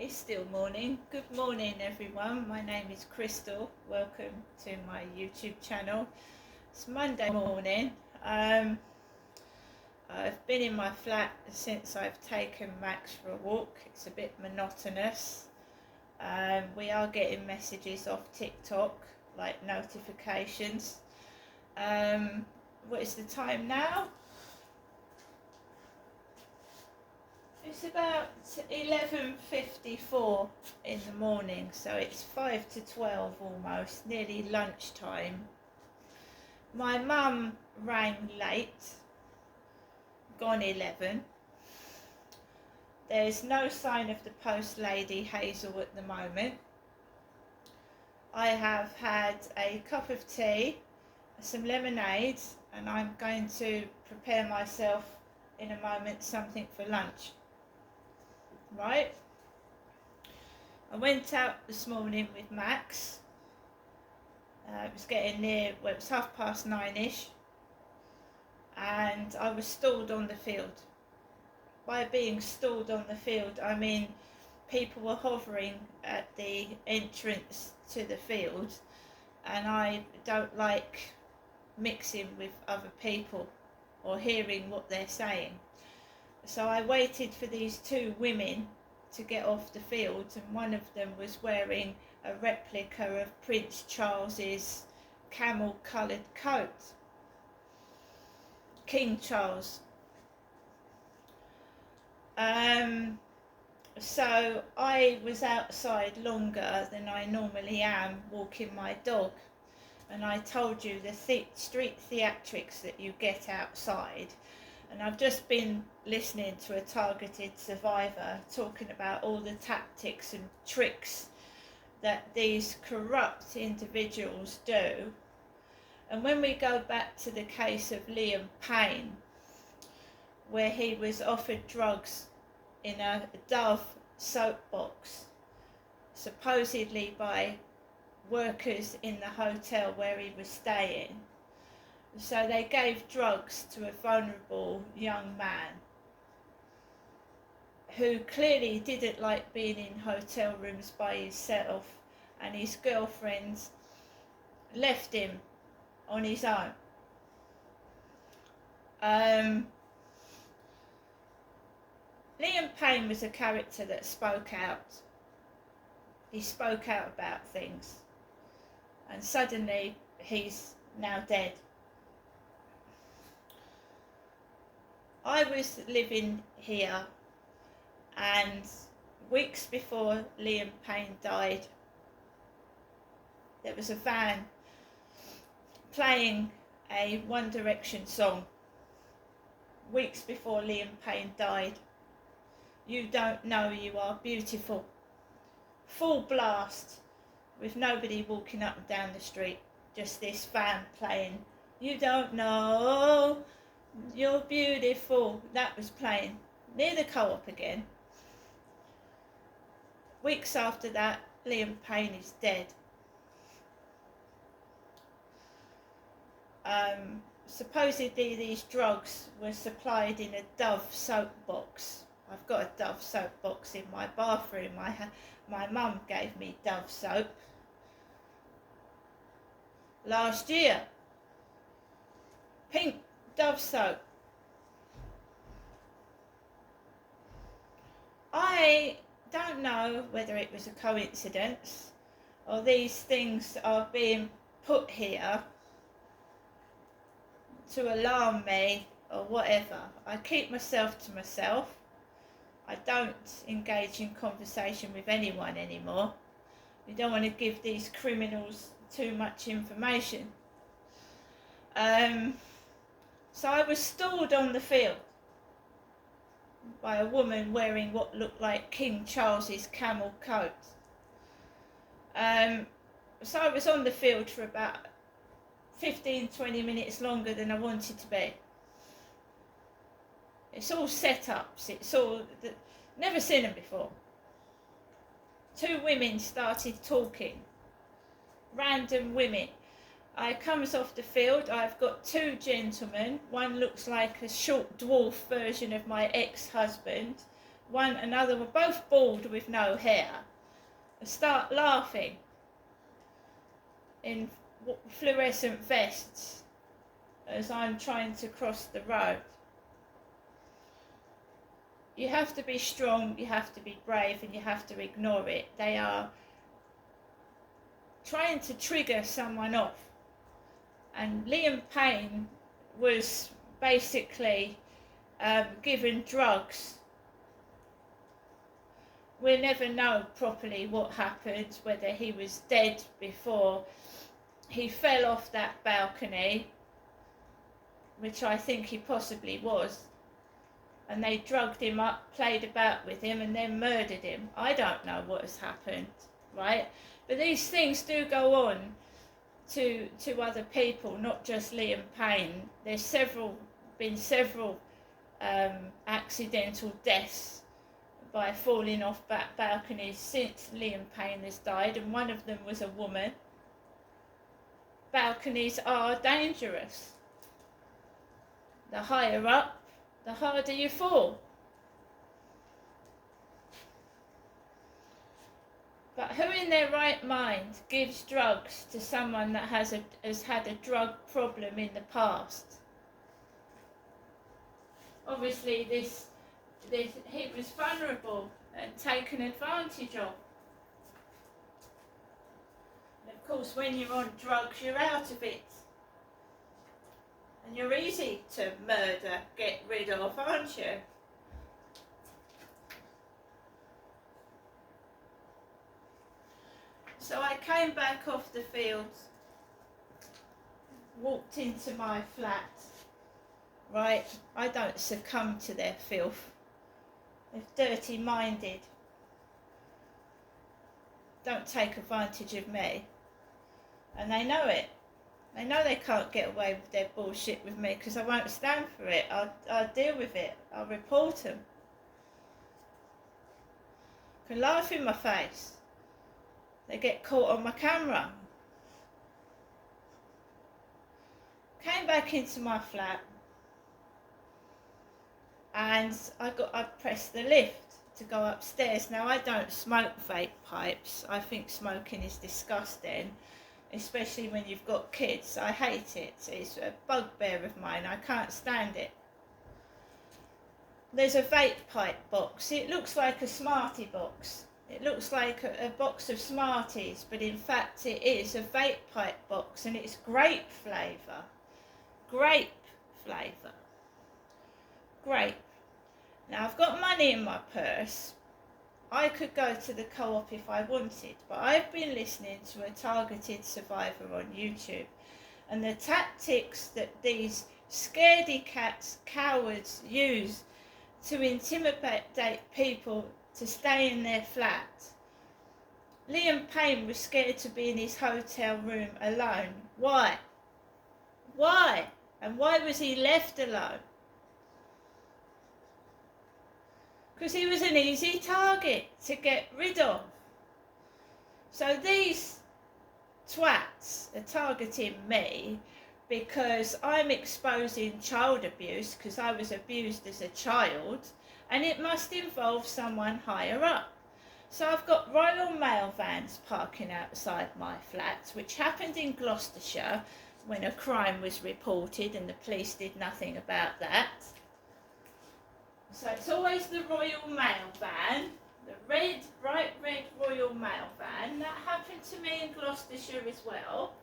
It's still morning. Good morning, everyone. My name is Crystal. Welcome to my YouTube channel. It's Monday morning. I've been in my flat since I've taken Max for a walk. It's a bit monotonous. We are getting messages off TikTok, like notifications. What is the time now? It's about 11:54 in the morning, so it's 5 to 12 almost, nearly lunchtime. My mum rang late, gone 11. There's no sign of the post lady Hazel at the moment. I have had a cup of tea, some lemonade, and I'm going to prepare myself in a moment something for lunch. Right, I went out this morning with Max. It was getting near, well, it was 9:30ish, and I was stalled on the field. By being stalled on the field, I mean people were hovering at the entrance to the field, and I don't like mixing with other people or hearing what they're saying. So I waited for these two women to get off the field, and one of them was wearing a replica of Prince Charles's camel-coloured coat. King Charles. So I was outside longer than I normally am, walking my dog. And I told you the street theatrics that you get outside. And I've just been listening to a Targeted Survivor talking about all the tactics and tricks that these corrupt individuals do. And when we go back to the case of Liam Payne, where he was offered drugs in a Dove soap box, supposedly by workers in the hotel where he was staying. So they gave drugs to a vulnerable young man who clearly didn't like being in hotel rooms by himself, and his girlfriend left him on his own. Liam Payne was a character that spoke out. He spoke out about things, and suddenly he's now dead. I was living here, and weeks before Liam Payne died, there was a van playing a One Direction song. Weeks before Liam Payne died. You Don't Know You Are Beautiful. Full blast, with nobody walking up and down the street, just this van playing You Don't Know You're Beautiful. That was playing near the Co-op again. Weeks after that, Liam Payne is dead. Supposedly these drugs were supplied in a Dove soap box. I've got a Dove soap box in my bathroom. My mum gave me Dove soap last year. Pink Dove soap. I don't know whether it was a coincidence or these things are being put here to alarm me or whatever. I keep myself to myself. I don't engage in conversation with anyone anymore. We don't want to give these criminals too much information. So I was stalled on the field by a woman wearing what looked like King Charles's camel coat. So I was on the field for about 15-20 minutes longer than I wanted to be. It's all set-ups, it's all, never seen them before. Two women started talking, random women. I comes off the field, I've got two gentlemen. One looks like a short dwarf version of my ex-husband, another were both bald with no hair, start laughing in fluorescent vests as I'm trying to cross the road. You have to be strong, you have to be brave, and you have to ignore it. They are trying to trigger someone off. And Liam Payne was basically given drugs. We'll never know properly what happened, whether he was dead before he fell off that balcony, which I think he possibly was, and they drugged him up, played about with him, and then murdered him. I don't know what has happened, right? But these things do go on to other people, not just Liam Payne. There's been several accidental deaths by falling off balconies since Liam Payne has died, and one of them was a woman. Balconies are dangerous. The higher up, the harder you fall. But who in their right mind gives drugs to someone that has had a drug problem in the past? Obviously he was vulnerable and taken advantage of. And of course, when you're on drugs, you're out of it. And you're easy to murder, get rid of, aren't you? So I came back off the fields, walked into my flat. Right, I don't succumb to their filth. They're dirty-minded. Don't take advantage of me. And they know it. They know they can't get away with their bullshit with me because I won't stand for it. I'll deal with it. I'll report them. Can laugh in my face. They get caught on my camera. Came back into my flat. And I pressed the lift to go upstairs. Now, I don't smoke vape pipes. I think smoking is disgusting, especially when you've got kids. I hate it. It's a bugbear of mine. I can't stand it. There's a vape pipe box. It looks like a Smartie box. It looks like a box of Smarties, but in fact it is a vape pipe box, and it's grape flavour. Grape flavour. Grape. Now, I've got money in my purse. I could go to the co-op if I wanted, but I've been listening to a targeted survivor on YouTube, and the tactics that these scaredy cats, cowards use to intimidate people to stay in their flat. Liam Payne was scared to be in his hotel room alone. Why? Why? And why was he left alone? Because he was an easy target to get rid of. So these twats are targeting me because I'm exposing child abuse, because I was abused as a child, and it must involve someone higher up. So I've got Royal Mail vans parking outside my flat, which happened in Gloucestershire when a crime was reported and the police did nothing about that. So it's always the Royal Mail van, the red, bright red Royal Mail van. That happened to me in Gloucestershire as well.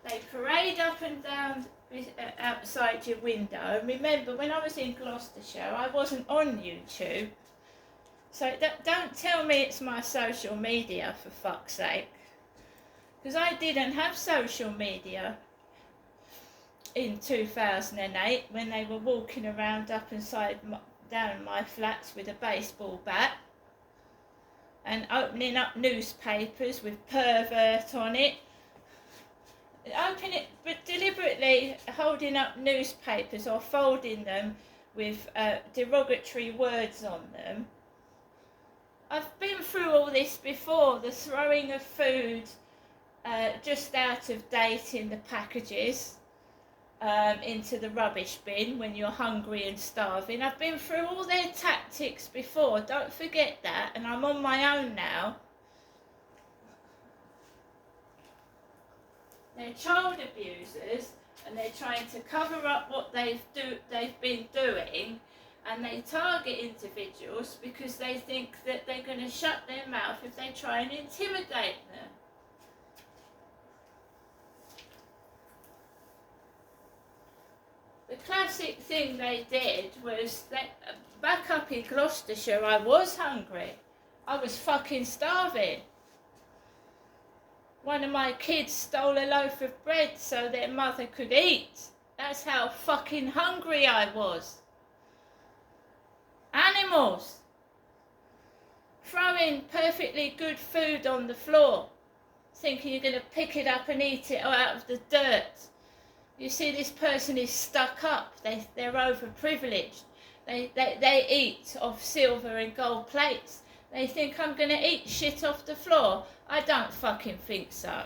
They parade up and down outside your window. Remember, when I was in Gloucestershire, I wasn't on YouTube. So don't tell me it's my social media, for fuck's sake. Because I didn't have social media in 2008 when they were walking around up inside down my flats with a baseball bat and opening up newspapers with pervert on it. Open it, but deliberately holding up newspapers or folding them with derogatory words on them. I've been through all this before. The throwing of food just out of date in the packages. into the rubbish bin when you're hungry and starving. I've been through all their tactics before, don't forget that, and I'm on my own now. They're child abusers, and they're trying to cover up what they've been doing, and they target individuals because they think that they're going to shut their mouth if they try and intimidate them. The classic thing they did was that back up in Gloucestershire, I was hungry. I was fucking starving. One of my kids stole a loaf of bread so their mother could eat. That's how fucking hungry I was. Animals. Throwing perfectly good food on the floor, thinking you're going to pick it up and eat it out of the dirt. You see, this person is stuck up. They're overprivileged. They eat off silver and gold plates. They think I'm going to eat shit off the floor. I don't fucking think so.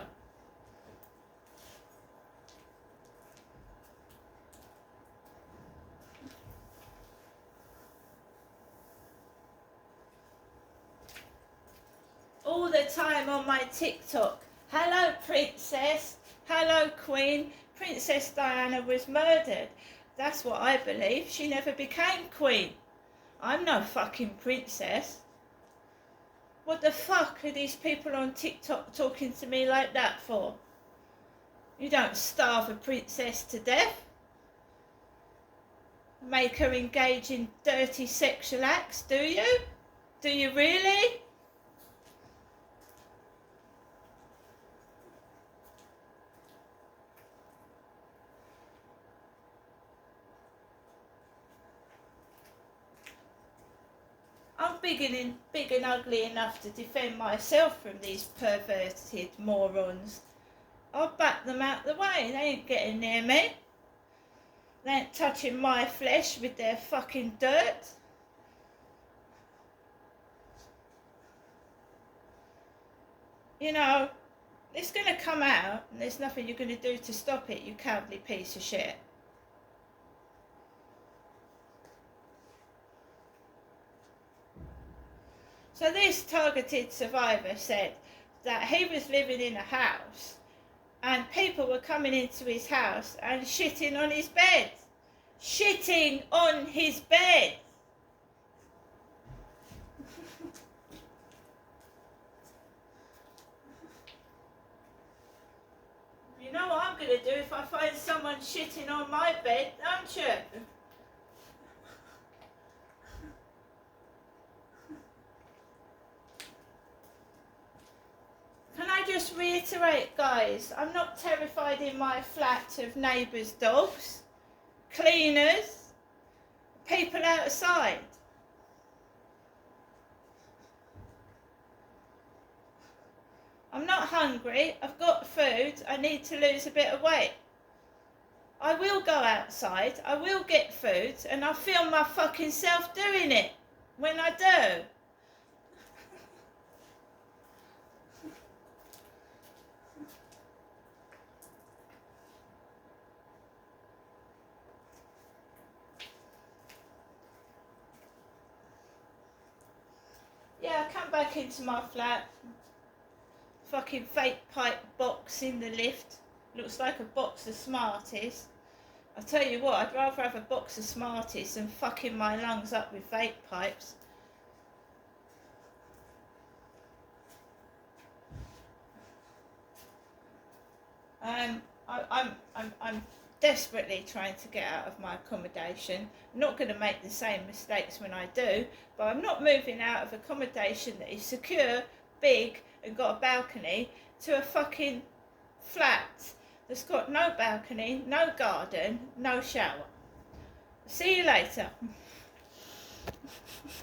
All the time on my TikTok. Hello, princess. Hello, queen. Princess Diana was murdered. That's what I believe. She never became queen. I'm no fucking princess. What the fuck are these people on TikTok talking to me like that for? You don't starve a princess to death. Make her engage in dirty sexual acts, do you? Do you really? I'm big and ugly enough to defend myself from these perverted morons. I'll back them out the way. They ain't getting near me. They ain't touching my flesh with their fucking dirt. You know, it's going to come out and there's nothing you're going to do to stop it, you cowardly piece of shit. So this targeted survivor said that he was living in a house and people were coming into his house and shitting on his bed. Shitting on his bed. You know what I'm going to do if I find someone shitting on my bed, don't you? Can I just reiterate, guys, I'm not terrified in my flat of neighbours' dogs, cleaners, people outside. I'm not hungry, I've got food, I need to lose a bit of weight. I will go outside, I will get food, and I feel my fucking self doing it when I do. Yeah, I come back into my flat. Fucking vape pipe box in the lift. Looks like a box of Smarties. I tell you what, I'd rather have a box of Smarties than fucking my lungs up with vape pipes. I'm desperately trying to get out of my accommodation. I'm not going to make the same mistakes when I do, but I'm not moving out of accommodation that is secure, big, and got a balcony to a fucking flat that's got no balcony, no garden, no shower. See you later.